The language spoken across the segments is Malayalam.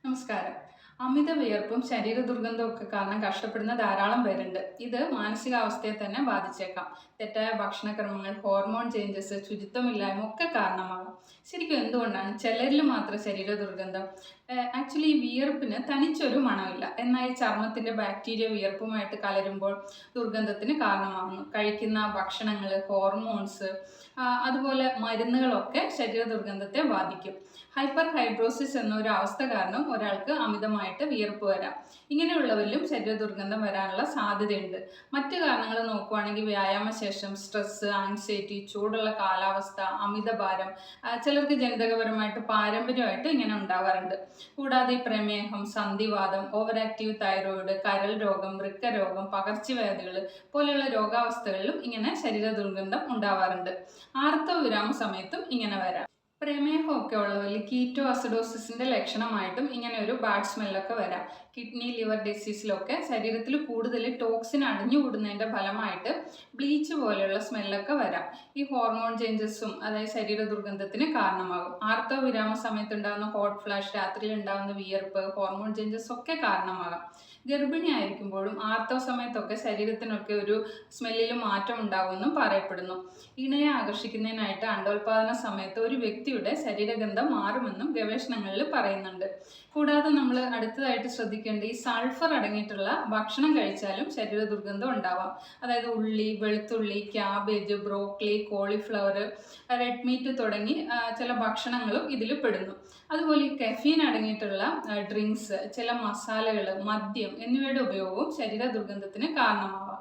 നമസ്കാരം. അമിത വിയർപ്പും ശരീര ദുർഗന്ധവും ഒക്കെ കാരണം കഷ്ടപ്പെടുന്ന ധാരാളം പേരുണ്ട്. ഇത് മാനസികാവസ്ഥയെ തന്നെ ബാധിച്ചേക്കാം. തെറ്റായ ഭക്ഷണക്രമങ്ങൾ, ഹോർമോൺ ചേഞ്ചസ്, ശുചിത്വമില്ലായ്മ ഒക്കെ കാരണമാകാം. ശരിക്കും എന്തുകൊണ്ടാണ് ചിലരിൽ മാത്രം ശരീര ദുർഗന്ധം? ആക്ച്വലി ഈ വിയർപ്പിന് തനിച്ചൊരു മണമില്ല. എന്നാൽ ഈ ചർമ്മത്തിൻ്റെ ബാക്ടീരിയ വിയർപ്പുമായിട്ട് കലരുമ്പോൾ ദുർഗന്ധത്തിന് കാരണമാകുന്നു. കഴിക്കുന്ന ഭക്ഷണങ്ങൾ, ഹോർമോൺസ്, അതുപോലെ മരുന്നുകളൊക്കെ ശരീര ദുർഗന്ധത്തെ ബാധിക്കും. ഹൈപ്പർ ഹൈഡ്രോസിസ് എന്നൊരു അവസ്ഥ കാരണം ഒരാൾക്ക് അമിതമായിട്ട് വിയർപ്പ് വരാം. ഇങ്ങനെയുള്ളവരിലും ശരീര ദുർഗന്ധം വരാനുള്ള സാധ്യതയുണ്ട്. മറ്റു കാരണങ്ങൾ നോക്കുവാണെങ്കിൽ വ്യായാമശേഷം സ്ട്രെസ്സ്, ആൻസൈറ്റി, ചൂടുള്ള കാലാവസ്ഥ, അമിതഭാരം, ചിലർക്ക് ജനിതകപരമായിട്ട് പാരമ്പര്യമായിട്ട് ഇങ്ങനെ ഉണ്ടാവാറുണ്ട്. കൂടാതെ ഈ പ്രമേഹം, സന്ധിവാതം, ഓവർ ആക്റ്റീവ് തൈറോയിഡ്, കരൾ രോഗം, വൃക്കരോഗം, പകർച്ചവ്യാധികൾ പോലെയുള്ള രോഗാവസ്ഥകളിലും ഇങ്ങനെ ശരീര ദുർഗന്ധം ഉണ്ടാവാറുണ്ട്. ആർത്തവ വിരാമ സമയത്തും ഇങ്ങനെ വരാം. പ്രമേഹമൊക്കെ ഉള്ളവരിൽ കീറ്റോ അസിഡോസിസിൻ്റെ ലക്ഷണമായിട്ടും ഇങ്ങനെ ഒരു ബാഡ് സ്മെല്ലൊക്കെ വരാം. കിഡ്നി, ലിവർ ഡിസീസിലൊക്കെ ശരീരത്തിൽ കൂടുതൽ ടോക്സിൻ അടിഞ്ഞുകൂടുന്നതിൻ്റെ ഫലമായിട്ട് ബ്ലീച്ച് പോലെയുള്ള സ്മെല്ലൊക്കെ വരാം. ഈ ഹോർമോൺ ചേഞ്ചസും അതായത് ശരീര ദുർഗന്ധത്തിന് കാരണമാകും. ആർത്തവ വിരാമ സമയത്തുണ്ടാകുന്ന ഹോട്ട് ഫ്ലാഷ്, രാത്രിയിൽ ഉണ്ടാകുന്ന വിയർപ്പ്, ഹോർമോൺ ചേഞ്ചസ് ഒക്കെ കാരണമാകാം. ഗർഭിണി ആയിരിക്കുമ്പോഴും ആർത്തവ സമയത്തൊക്കെ ശരീരത്തിനൊക്കെ ഒരു സ്മെല്ലിൽ മാറ്റം ഉണ്ടാകുമെന്നും പറയപ്പെടുന്നു. ഇണയെ ആകർഷിക്കുന്നതിനായിട്ട് അണ്ടോൽപാദന സമയത്ത് ഒരു വ്യക്തിയുടെ ശരീരഗന്ധം മാറുമെന്നും ഗവേഷണങ്ങളിൽ പറയുന്നുണ്ട്. കൂടാതെ നമ്മൾ അടുത്തതായിട്ട് ശ്രദ്ധിക്കേണ്ട ഈ സൾഫർ അടങ്ങിയിട്ടുള്ള ഭക്ഷണം കഴിച്ചാലും ശരീര ദുർഗന്ധം ഉണ്ടാവാം. അതായത് ഉള്ളി, വെളുത്തുള്ളി, cabbage, broccoli, cauliflower, red meat തുടങ്ങി ചില ഭക്ഷണങ്ങളും ഇതിൽ പെടുന്നു. അതുപോലെ ഈ കെഫീൻ അടങ്ങിയിട്ടുള്ള ഡ്രിങ്ക്സ്, ചില മസാലകൾ, മദ്യം എന്നിവയുടെ ഉപയോഗവും ശരീര ദുർഗന്ധത്തിന് കാരണമാവാം.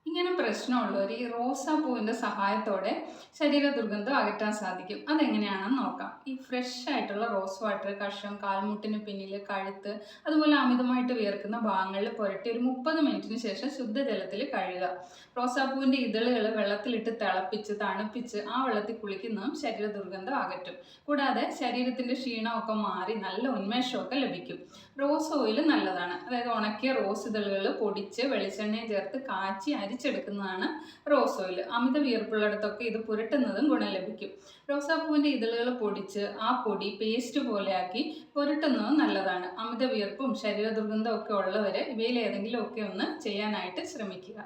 ഇങ്ങനെ പ്രശ്നമുള്ളവർ ഈ റോസാപ്പൂവിൻ്റെ സഹായത്തോടെ ശരീര ദുർഗന്ധം അകറ്റാൻ സാധിക്കും. അതെങ്ങനെയാണെന്ന് നോക്കാം. ഈ ഫ്രഷ് ആയിട്ടുള്ള റോസ് വാട്ടർ കഷം, കാൽമുട്ടിന് പിന്നിൽ, കഴുത്ത്, അതുപോലെ അമിതമായിട്ട് വിയർക്കുന്ന ഭാഗങ്ങളിൽ പുരട്ടി ഒരു 30 മിനിറ്റിന് ശേഷം ശുദ്ധജലത്തിൽ കഴുകുക. റോസാപ്പൂവിൻ്റെ ഇതളുകൾ വെള്ളത്തിലിട്ട് തിളപ്പിച്ച് തണുപ്പിച്ച് ആ വെള്ളത്തിൽ കുളിക്കുന്നതും ശരീര ദുർഗന്ധം അകറ്റും. കൂടാതെ ശരീരത്തിൻ്റെ ക്ഷീണമൊക്കെ മാറി നല്ല ഉന്മേഷമൊക്കെ ലഭിക്കും. റോസ് ഓയിൽ നല്ലതാണ്. അതായത് ഉണക്കിയ റോസ് ഇതളുകൾ പൊടിച്ച് വെളിച്ചെണ്ണയും ചേർത്ത് കാച്ചി അരിച്ചെടുക്കുന്നതാണ് റോസ് ഓയിൽ. അമിത വിയർപ്പുള്ളിടത്തൊക്കെ ഇത് പുരട്ടുന്നതും ഗുണം ലഭിക്കും. റോസാപ്പൂവിൻ്റെ ഇതളുകൾ പൊടിച്ച് ആ പൊടി പേസ്റ്റ് പോലെയാക്കി പുരട്ടുന്നതും നല്ലതാണ്. അമിത വിയർപ്പും ശരീര ദുർഗന്ധവും ഒക്കെ ഉള്ളവർ ഇവയിൽ ഏതെങ്കിലും ഒക്കെ ഒന്ന് ചെയ്യാനായിട്ട് ശ്രമിക്കുക.